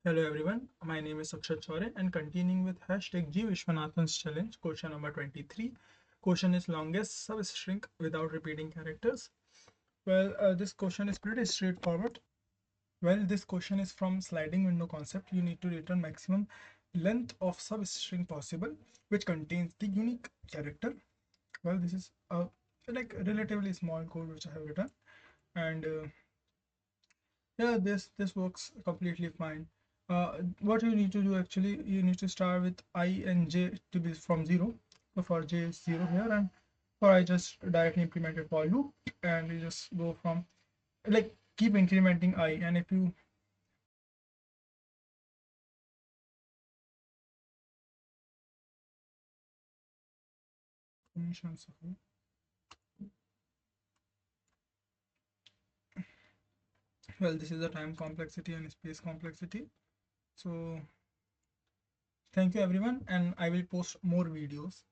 Hello everyone, my name is Akshat and continuing with hashtag DrGViswanathan's challenge, question number 23. Question is longest substring without repeating characters. This question is pretty straightforward. This question is from sliding window concept. You need to return maximum length of substring possible, which contains the unique character. This is a relatively small code which I have written, and yeah, this works completely fine. What you need to do actually, you need to start with I and j to be from 0. So for j is 0 here, and for I just directly implemented for loop, and you just go from keep incrementing I, and if you this is the time complexity and space complexity. So thank you everyone, and I will post more videos